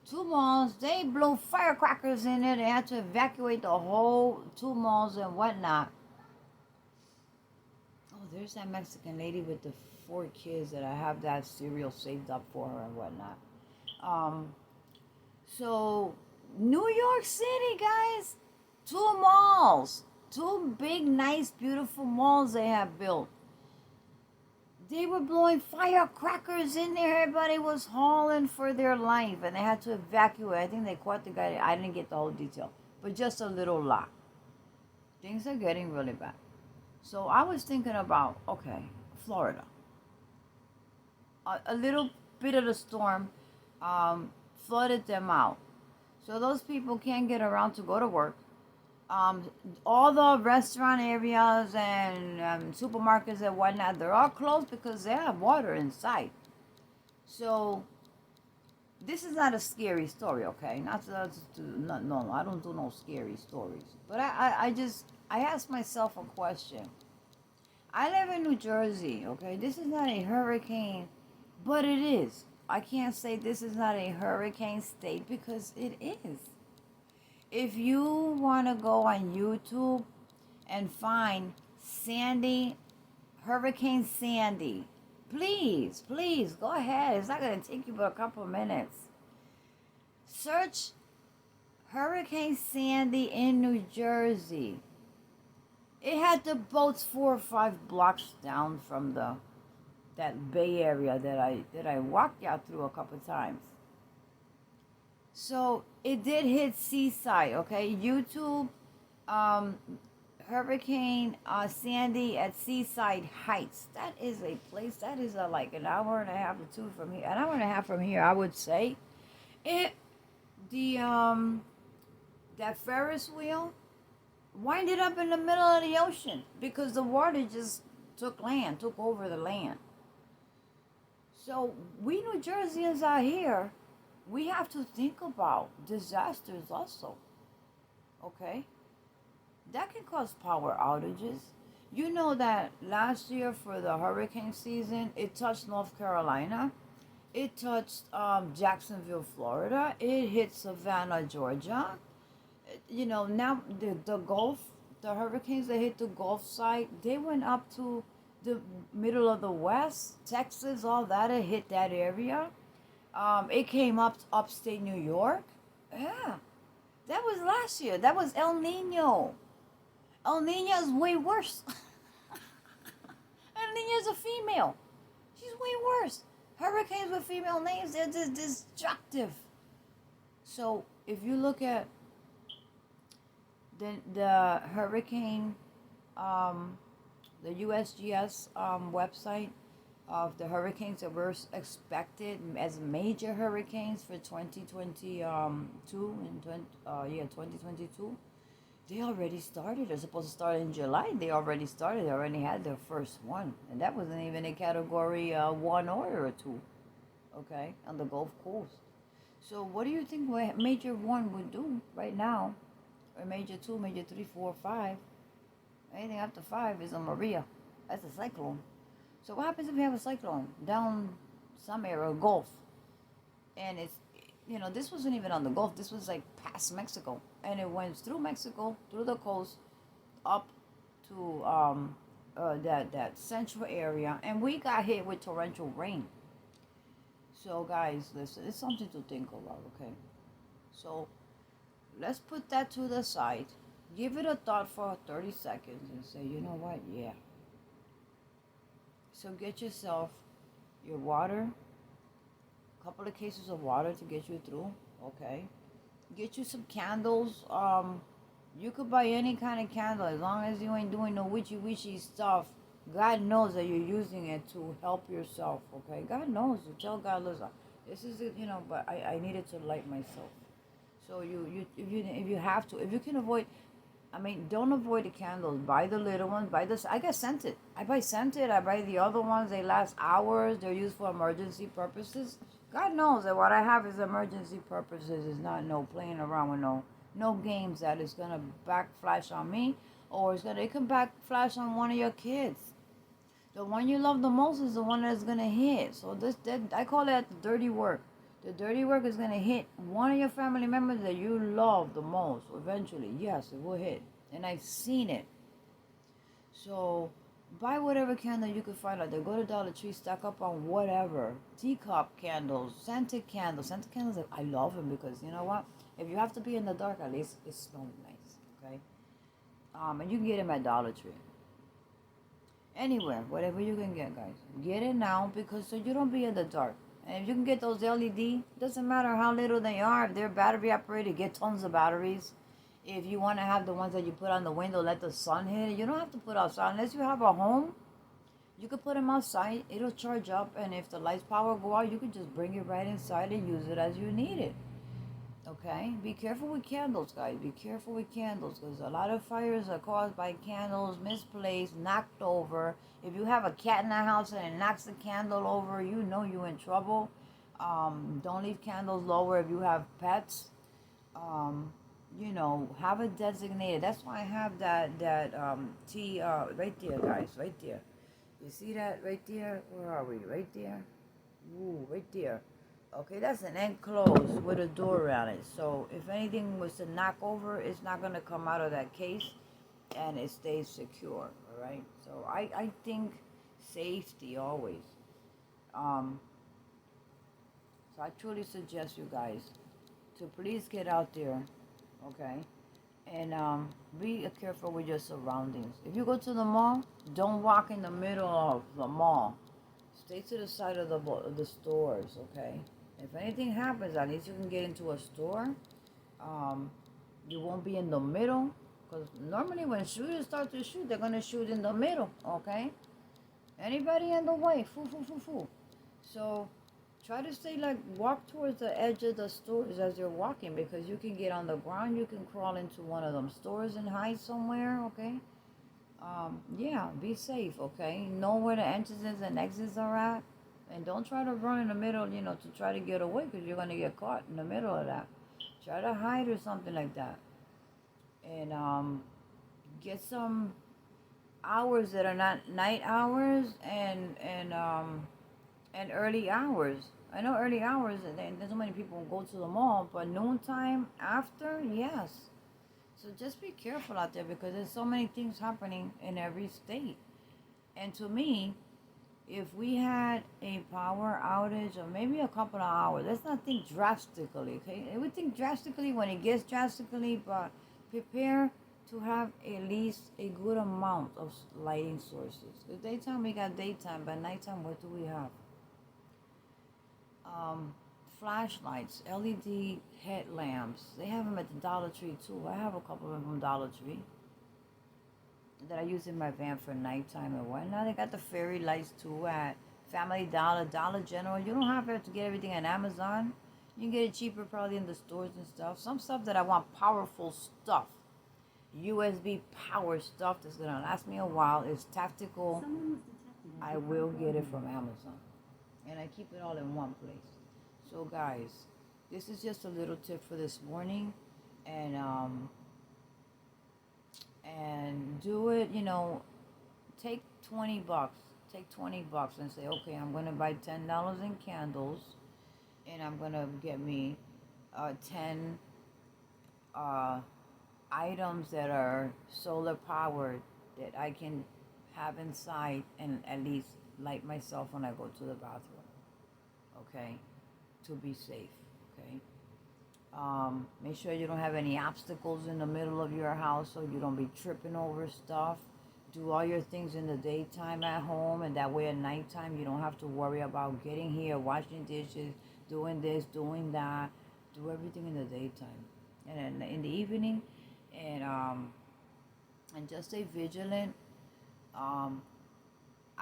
Two malls. They blew firecrackers in it. They had to evacuate the whole two malls and whatnot. Oh, there's that Mexican lady with the 4 kids that I have that cereal saved up for her and whatnot. Um, so New York City, guys, two malls, two big, nice, beautiful malls they have built. They were blowing firecrackers in there. Everybody was hauling for their life, and they had to evacuate. I think they caught the guy. I didn't get the whole detail, but just a little lot. Things are getting really bad. So I was thinking about, okay, Florida. A little bit of the storm flooded them out. So those people can't get around to go to work. All the restaurant areas and supermarkets and whatnot, they're all closed because they have water inside. So this is not a scary story, okay? No, I don't do no scary stories. But I asked myself a question. I live in New Jersey, okay? This is not a hurricane, but it is. I can't say this is not a hurricane state because it is. If you want to go on YouTube and find Hurricane Sandy, please go ahead. It's not going to take you but a couple of minutes. Search Hurricane Sandy in New Jersey. It had the boats 4 or 5 blocks down from that Bay Area that I walked out through a couple of times. So it did hit Seaside, okay? YouTube, Hurricane Sandy at Seaside Heights. That is a place. That is like an hour and a half or two from here. An hour and a half from here, I would say. That Ferris wheel winded up in the middle of the ocean because the water just took over the land. So we New Jerseyans out here, we have to think about disasters also, okay? That can cause power outages. You know that last year for the hurricane season, it touched North Carolina. It touched Jacksonville, Florida. It hit Savannah, Georgia. You know, now the Gulf, the hurricanes that hit the Gulf side, they went up to the middle of the West, Texas, all that. It hit that area. It came up to upstate New York. Yeah, that was last year. That was El Nino. El Nino is way worse. El Nino's a female. She's way worse. Hurricanes with female names, they're just destructive. So if you look at the hurricane, the USGS website of the hurricanes that were expected as major hurricanes for 2022 and 2022, they already started. They're supposed to start in July. They already started. They already had their first one, and that wasn't even a category 1 or 2, okay, on the Gulf Coast. So what do you think major 1 would do right now? Or major 2, major 3, 4, 5. Anything after 5 is a Maria. That's a cyclone. So what happens if you have a cyclone down some area, Gulf? And it's, this wasn't even on the Gulf. This was like past Mexico. And it went through Mexico, through the coast, up to that central area. And we got hit with torrential rain. So guys, listen, it's something to think about, okay? So let's put that to the side. Give it a thought for 30 seconds and say, you know what? Yeah. So get yourself your water, a couple of cases of water to get you through, okay? Get you some candles. You could buy any kind of candle as long as you ain't doing no witchy stuff. God knows that you're using it to help yourself, okay? God knows. You tell God, listen, this is it, but I needed to light myself. So if you have to, if you can avoid, don't avoid the candles. Buy the little ones. I get scented. I buy scented. I buy the other ones. They last hours. They're used for emergency purposes. God knows that what I have is emergency purposes. It's not no playing around with no games that is gonna backflash on me, or it can backflash on one of your kids. The one you love the most is the one that's gonna hit. So that I call it the dirty work. The dirty work is gonna hit one of your family members that you love the most. Eventually, yes, it will hit, and I've seen it. So buy whatever candle you can find out there. Go to Dollar Tree, stock up on whatever teacup candles, scented candles. Scented candles, I love them because you know what? If you have to be in the dark, at least it smells nice. Okay, and you can get them at Dollar Tree. Anywhere, whatever you can get, guys. Get it now because so you don't be in the dark. And if you can get those LED, doesn't matter how little they are. If they're battery operated, get tons of batteries. If you want to have the ones that you put on the window, let the sun hit it. You don't have to put outside unless you have a home. You could put them outside. It'll charge up, and if the lights power go out, you could just bring it right inside and use it as you need it. Okay, be careful with candles, guys. Be careful with candles because a lot of fires are caused by candles misplaced, knocked over. If you have a cat in the house and it knocks the candle over, you know you're in trouble. Don't leave candles lower if you have pets. Have it designated. That's why I have that tea right there, guys, right there. You see that right there? Where are we? Right there. Ooh, right there. Okay, that's an enclosed with a door around it. So if anything was to knock over, it's not going to come out of that case and it stays secure. All right. So I think safety always. So I truly suggest you guys to please get out there. Okay. And be careful with your surroundings. If you go to the mall, don't walk in the middle of the mall. Stay to the side of the stores, okay? If anything happens, at least you can get into a store. You won't be in the middle, because normally when shooters start to shoot, they're going to shoot in the middle, okay? Anybody in the way, foo. So try to stay walk towards the edge of the stores as you're walking, because you can get on the ground, you can crawl into one of them stores and hide somewhere, okay? Yeah, be safe, okay? Know where the entrances and exits are at. And don't try to run in the middle, to try to get away because you're going to get caught in the middle of that. Try to hide or something like that. And get some hours that are not night hours and early hours. I know early hours, there's so many people who go to the mall, but noontime after, yes. So just be careful out there because there's so many things happening in every state. And to me, if we had a power outage of maybe a couple of hours, let's not think drastically, okay? We think drastically when it gets drastically, but prepare to have at least a good amount of lighting sources. Because daytime, we got daytime, but nighttime, what do we have? Flashlights, LED headlamps. They have them at the Dollar Tree too. I have a couple of them from Dollar Tree that I use in my van for nighttime and whatnot. They got the fairy lights too at Family Dollar, Dollar General. You don't have to get everything on Amazon. You can get it cheaper probably in the stores and stuff. Some stuff that I want powerful stuff. USB power stuff that's going to last me a while is tactical. I will get it from Amazon. And I keep it all in one place. So guys, this is just a little tip for this morning. And do it, take $20. Take $20 and say, okay, I'm going to buy $10 in candles. And I'm going to get me 10 items that are solar powered that I can have inside and at least light myself when I go to the bathroom. Okay? To be safe. Okay? Make sure you don't have any obstacles in the middle of your house so you don't be tripping over stuff. Do all your things in the daytime at home, and that way at nighttime you don't have to worry about getting here, washing dishes, doing this, doing that. Do everything in the daytime. And in the evening, and just stay vigilant.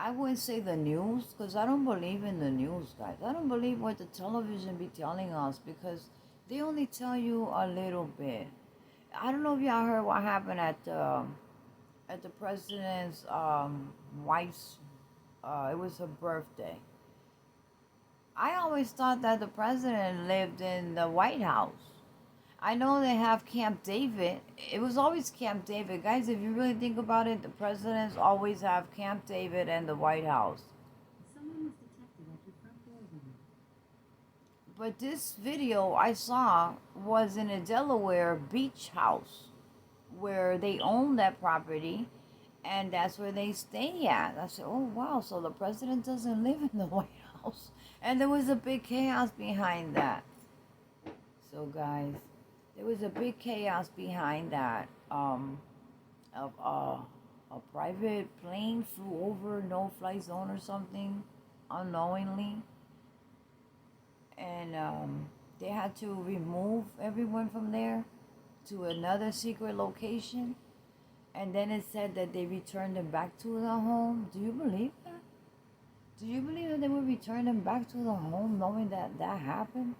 I wouldn't say the news, because I don't believe in the news, guys. I don't believe what the television be telling us, because they only tell you a little bit. I don't know if y'all heard what happened at the president's wife's, it was her birthday. I always thought that the president lived in the White House. I know they have Camp David. It was always Camp David. Guys, if you really think about it, the presidents always have Camp David and the White House. Someone was detected at your front doorway. But this video I saw was in a Delaware beach house where they own that property and that's where they stay at. I said, oh wow, so the president doesn't live in the White House. And there was a big chaos behind that. So guys, there was a big chaos behind that. A private plane flew over no-fly zone or something unknowingly, and they had to remove everyone from there to another secret location. And then it said that they returned them back to the home. Do you believe that? Do you believe that they would return them back to the home knowing that that happened?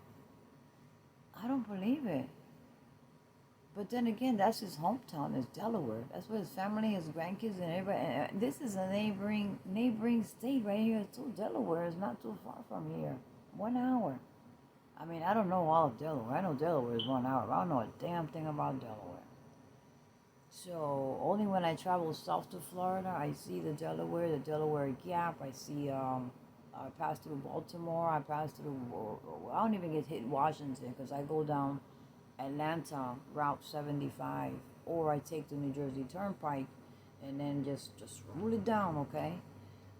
I don't believe it. But then again, that's his hometown, is Delaware. That's where his family, his grandkids, and everybody. And this is a neighboring state right here too. Delaware is not too far from here. 1 hour. I mean, I don't know all of Delaware. I know Delaware is 1 hour. I don't know a damn thing about Delaware. So only when I travel south to Florida, I see the Delaware Gap. I see. I pass through Baltimore. I pass through. I don't even get hit Washington because I go down Atlanta Route 75, or I take the New Jersey Turnpike, and then just roll it down. Okay,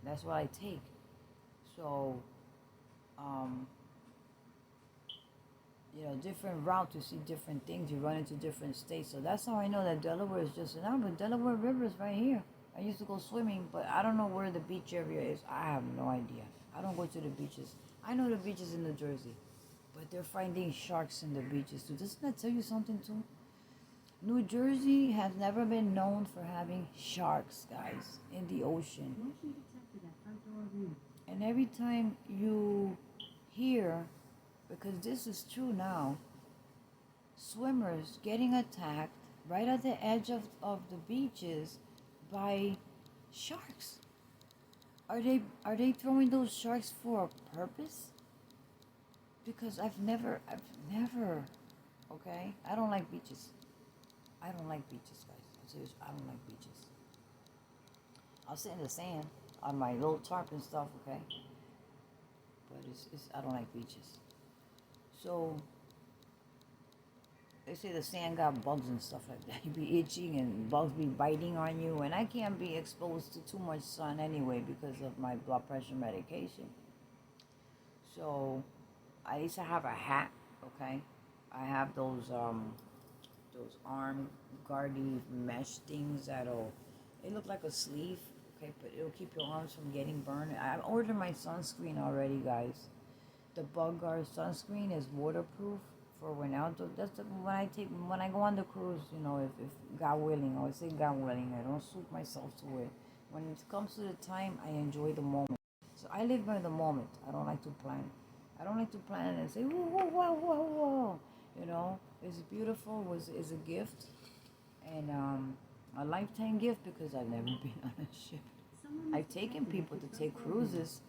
that's what I take. So, different routes, you see different things. You run into different states. So that's how I know that Delaware is just an but Delaware River is right here. I used to go swimming, but I don't know where the beach area is. I have no idea. I don't go to the beaches. I know the beaches in New Jersey, but they're finding sharks in the beaches too. Doesn't that tell you something too? New Jersey has never been known for having sharks, guys, in the ocean. Motion detected at front door room. And every time you hear, because this is true now, swimmers getting attacked right at the edge of the beaches by sharks. Are they throwing those sharks for a purpose? Because I've never, okay? I don't like beaches. I don't like beaches, guys. I'm serious, I don't like beaches. I'll sit in the sand on my little tarp and stuff, okay? But I don't like beaches. So, they say the sand got bugs and stuff like that. You be itching and bugs be biting on you. And I can't be exposed to too much sun anyway because of my blood pressure medication. So, I used to have a hat, okay? I have those arm guardy mesh things they look like a sleeve, okay? But it'll keep your arms from getting burned. I ordered my sunscreen already, guys. The Bug Guard sunscreen is waterproof for when outdoor. When I go on the cruise, if God willing, I always say God willing. I don't suit myself to it. When it comes to the time, I enjoy the moment. So I live by the moment. I don't like to plan. I don't like to plan and say whoa whoa whoa whoa whoa. It's beautiful. Is a gift, and a lifetime gift because I've never been on a ship. I've taken people to take cruises.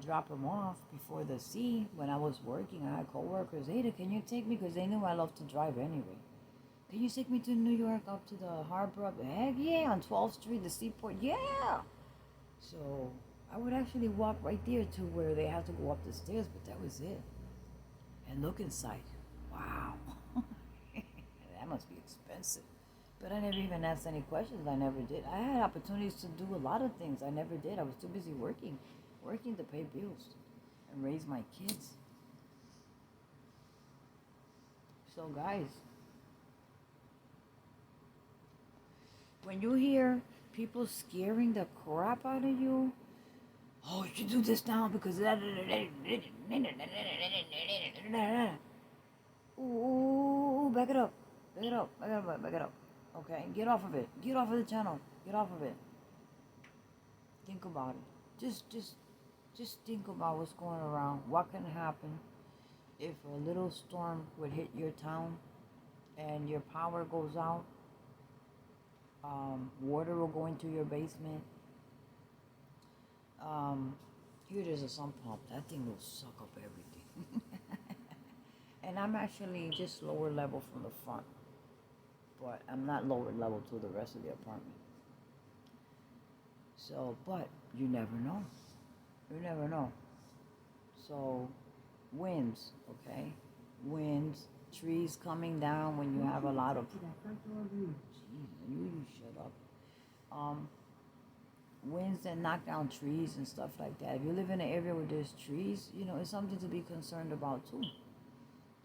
Drop them off before the sea. When I was working, I had coworkers, hey, can you take me? Because they knew I love to drive anyway. Can you take me to New York, up to the harbor? Heck yeah, on 12th Street, the seaport, yeah. So I would actually walk right there to where they have to go up the stairs, but that was it. And look inside. Wow. That must be expensive. But I never even asked any questions. I never did. I had opportunities to do a lot of things. I never did. I was too busy working to pay bills and raise my kids. So guys, when you hear people scaring the crap out of you, oh, you should do this now because ooh, back it up. Okay, get off of it. Get off of the channel. Get off of it. Think about it. Just think about what's going around. What can happen if a little storm would hit your town and your power goes out? Water will go into your basement. Here there's a sump pump. That thing will suck up everything. And I'm actually just lower level from the front, but I'm not lower level to the rest of the apartment. So, but you never know. You never know. So, winds, okay? Winds, trees coming down when you have a lot of. To that front door room. Jeez, you shut up. Winds that knock down trees and stuff like that. If you live in an area where there's trees, it's something to be concerned about too.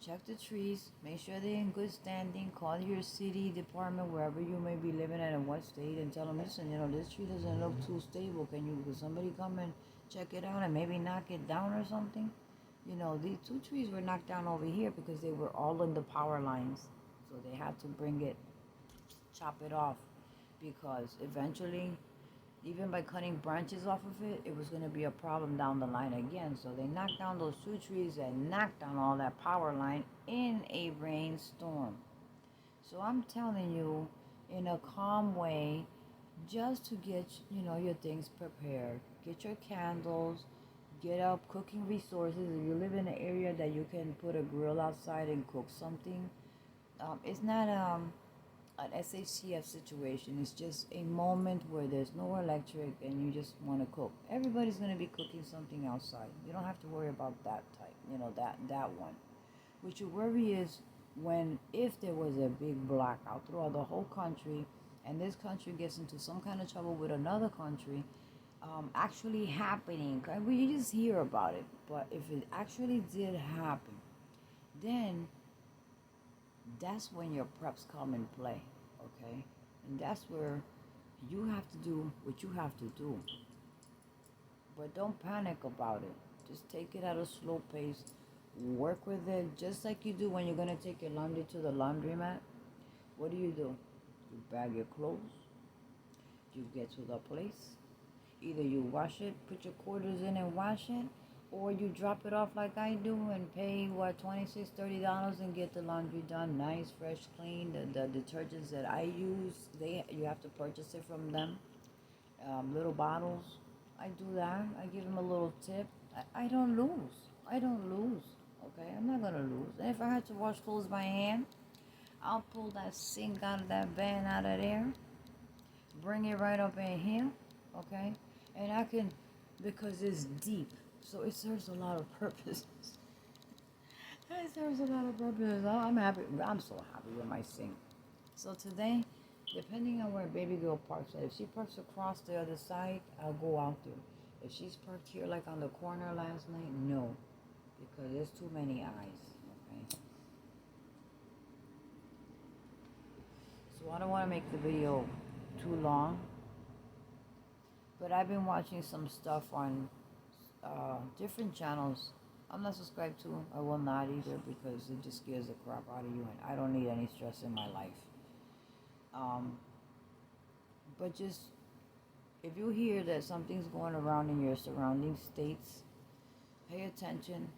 Check the trees, make sure they're in good standing, call your city department wherever you may be living at in what state and tell them, listen, this tree doesn't look too stable. Could somebody come and check it out and maybe knock it down or something? These two trees were knocked down over here because they were all in the power lines. So they had to chop it off because eventually, even by cutting branches off of it, it was going to be a problem down the line again. So they knocked down those two trees and knocked down all that power line in a rainstorm. So I'm telling you, in a calm way, just to get, your things prepared. Get your candles, get up cooking resources. If you live in an area that you can put a grill outside and cook something, it's not an SHTF situation. It's just a moment where there's no electric and you just want to cook. Everybody's going to be cooking something outside. You don't have to worry about that type, that one. What you worry is if there was a big blackout throughout the whole country and this country gets into some kind of trouble with another country, actually happening. We just hear about it, but if it actually did happen, then that's when your preps come in play, okay? And that's where you have to do what you have to do. But don't panic about it. Just take it at a slow pace. Work with it just like you do when you're going to take your laundry to the laundromat. What do? You bag your clothes. You get to the place. Either you wash it, put your quarters in and wash it, or you drop it off like I do and pay $26, $30 and get the laundry done nice, fresh, clean. The detergents that I use, you have to purchase it from them. Little bottles. I do that. I give them a little tip. I don't lose. Okay, I'm not gonna lose. And if I had to wash clothes by hand, I'll pull that sink out of that van out of there, bring it right up in here. Okay, and I can, because it's deep. So it serves a lot of purposes. It serves a lot of purposes. I'm happy. I'm so happy with my sink. So today, depending on where baby girl parks, if she parks across the other side, I'll go out there. If she's parked here like on the corner last night, no, because there's too many eyes. Okay. So I don't want to make the video too long, but I've been watching some stuff on different channels. I'm not subscribed to. I will not either because it just scares the crap out of you, and I don't need any stress in my life. But just if you hear that something's going around in your surrounding states, pay attention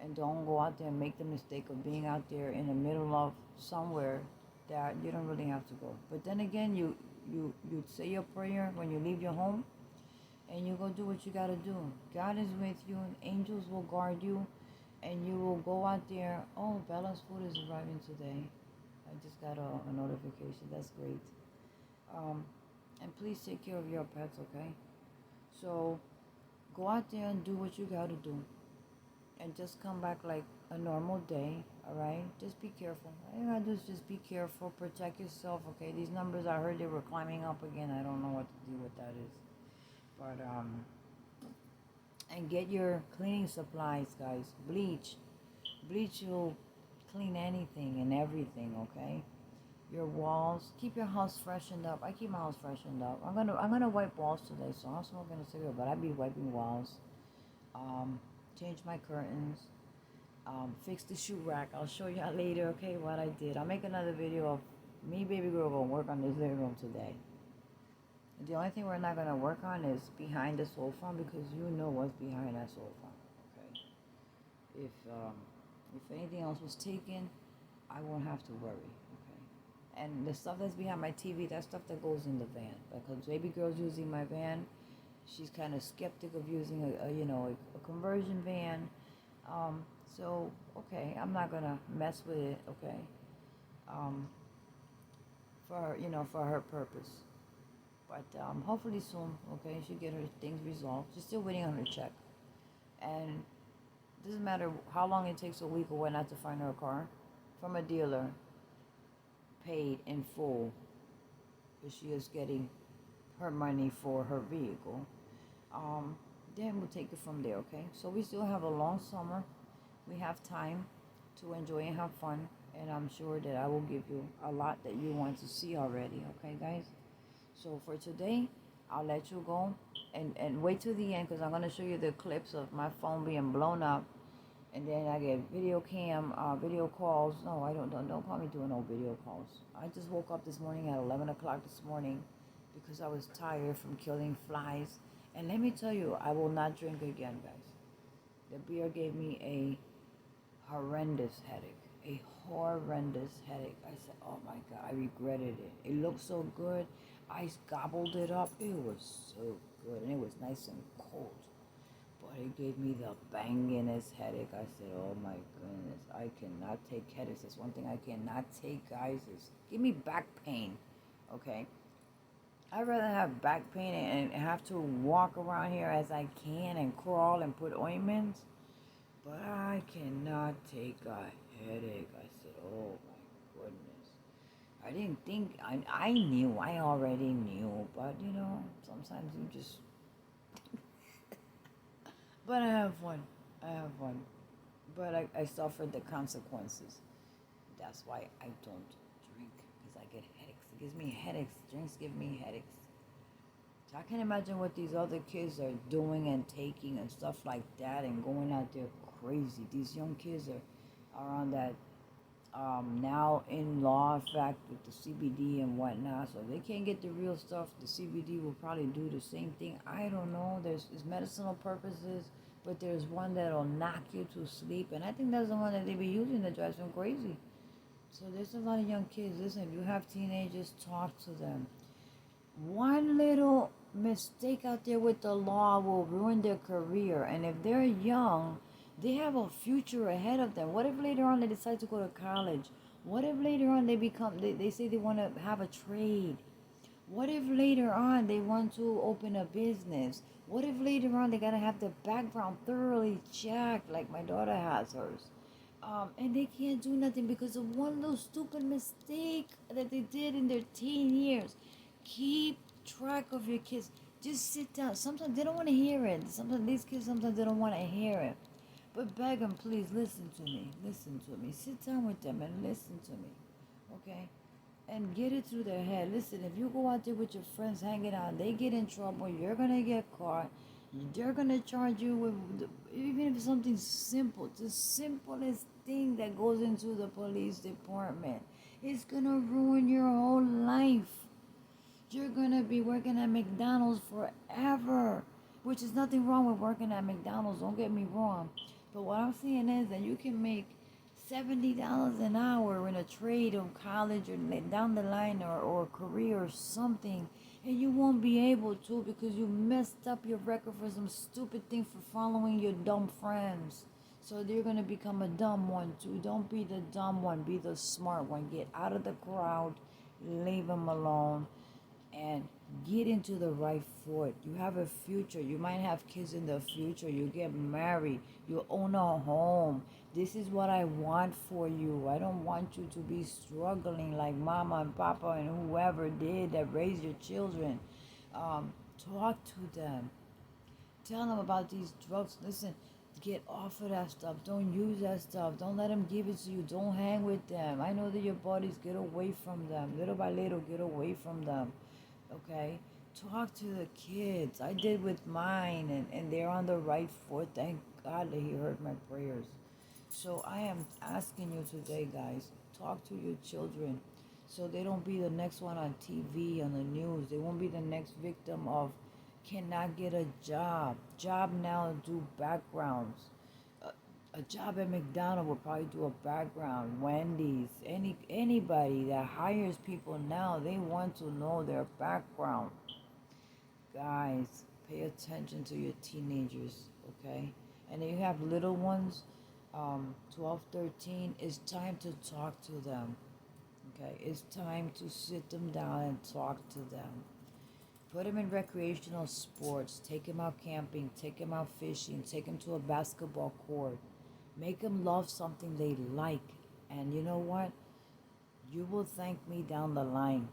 and don't go out there and make the mistake of being out there in the middle of somewhere that you don't really have to go. But then again, you say your prayer when you leave your home. And you go do what you gotta do. God is with you, and angels will guard you, and you will go out there. Oh, Bella's food is arriving today. I just got a notification. That's great. And please take care of your pets, okay? So go out there and do what you gotta do, and just come back like a normal day. All right? Just be careful. All you gotta do is just be careful. Protect yourself, okay? These numbers, I heard they were climbing up again. I don't know what to do with that is. But and get your cleaning supplies, guys. Bleach will clean anything and everything. Okay, your walls. Keep your house freshened up. I keep my house freshened up. I'm gonna wipe walls today, so I'm smoking a cigarette, but I'll be wiping walls. Change my curtains. Fix the shoe rack. I'll show y'all later. Okay, what I did. I'll make another video of me, baby girl, gonna work on this living room today. The only thing we're not going to work on is behind the sofa, because you know what's behind that sofa, okay? If anything else was taken, I won't have to worry, okay? And the stuff that's behind my TV, that's stuff that goes in the van, because baby girl's using my van. She's kind of skeptic of using a conversion van. So okay, I'm not gonna mess with it. Okay, um, for her, for her purpose. But hopefully soon. Okay, she get her things resolved. She's still waiting on her check, and it doesn't matter how long it takes, a week or whatnot, to find her a car from a dealer, paid in full, because she is getting her money for her vehicle. Um, then we'll take it from there. Okay, so we still have a long summer. We have time to enjoy and have fun, and I'm sure that I will give you a lot that you want to see already. Okay, guys. So for today, I'll let you go, and wait till the end, because I'm gonna show you the clips of my phone being blown up, and then I get video calls. No, I don't call me doing no video calls. I just woke up this morning at 11 o'clock this morning because I was tired from killing flies. And let me tell you, I will not drink again, guys. The beer gave me a horrendous headache. A horrendous headache. I said, oh my God, I regretted it. It looked so good. I gobbled it up. It was so good, and it was nice and cold. But it gave me the bangingest headache. I said, oh my goodness, I cannot take headaches. That's one thing I cannot take, guys, is give me back pain. Okay? I'd rather have back pain and have to walk around here as I can and crawl and put ointments. But I cannot take a headache. I said, oh my goodness. I didn't think, I knew, I already knew. But sometimes you just, but I have fun. I have fun. But I suffered the consequences. That's why I don't drink, because I get headaches. It gives me headaches. Drinks give me headaches. So I can imagine what these other kids are doing and taking and stuff like that and going out there crazy. These young kids are on that now in law effect with the CBD and whatnot. So if they can't get the real stuff, the CBD will probably do the same thing. I don't know. There's medicinal purposes, but there's one that'll knock you to sleep. And I think that's the one that they be using that drives them crazy. So there's a lot of young kids. Listen, if you have teenagers, talk to them. One little mistake out there with the law will ruin their career. And if they're young, they have a future ahead of them. What if later on they decide to go to college? What if later on they say they want to have a trade? What if later on they want to open a business? What if later on they got to have the background thoroughly checked, like my daughter has hers? And they can't do nothing because of one little stupid mistake that they did in their teen years. Keep track of your kids. Just sit down. Sometimes they don't want to hear it. Sometimes these kids, sometimes they don't want to hear it. But beg them, please listen to me. Listen to me. Sit down with them and listen to me. Okay? And get it through their head. Listen, if you go out there with your friends hanging out, they get in trouble, you're going to get caught. They're going to charge you with, even if it's something simple, the simplest thing that goes into the police department. It's going to ruin your whole life. You're going to be working at McDonald's forever, which is nothing wrong with working at McDonald's. Don't get me wrong. But what I'm saying is that you can make $70 an hour in a trade or college or down the line or career or something, and you won't be able to because you messed up your record for some stupid thing for following your dumb friends. So they're going to become a dumb one too. Don't be the dumb one, be the smart one. Get out of the crowd, leave them alone, and get into the right foot. You have a future. You might have kids in the future. You get married. You own a home. This is what I want for you. I don't want you to be struggling like mama and papa and whoever did that raised your children. Talk to them. Tell them about these drugs. Listen, get off of that stuff. Don't use that stuff. Don't let them give it to you. Don't hang with them. I know that your buddies, get away from them. Little by little, get away from them. Okay? Talk to the kids. I did with mine, and they're on the right foot. Thank God that He heard my prayers. So I am asking you today, guys, talk to your children so they don't be the next one on TV, on the news. They won't be the next victim of cannot get a job. Job now do backgrounds. A job at McDonald's will probably do a background. Wendy's, anybody that hires people now, they want to know their background. Guys, pay attention to your teenagers, okay? And then you have little ones, 12, 13. It's time to talk to them. Okay, it's time to sit them down and talk to them. Put them in recreational sports. Take them out camping. Take them out fishing. Take them to a basketball court. Make them love something they like. And you know what? You will thank me down the line.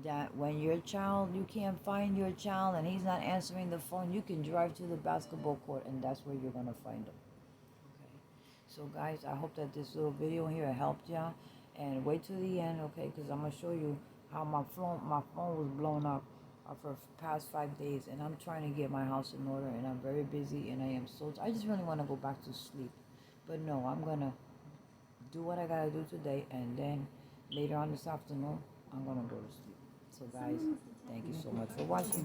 That when your child, you can't find your child and he's not answering the phone, you can drive to the basketball court and that's where you're going to find him. Okay. So guys, I hope that this little video here helped y'all. And wait till the end, okay? Because I'm going to show you how my phone was blown up for past 5 days, and I'm trying to get my house in order, and I'm very busy, and I am so I just really want to go back to sleep. But no, I'm gonna do what I gotta do today, and then later on this afternoon I'm gonna go to sleep. So guys, thank you so much for watching.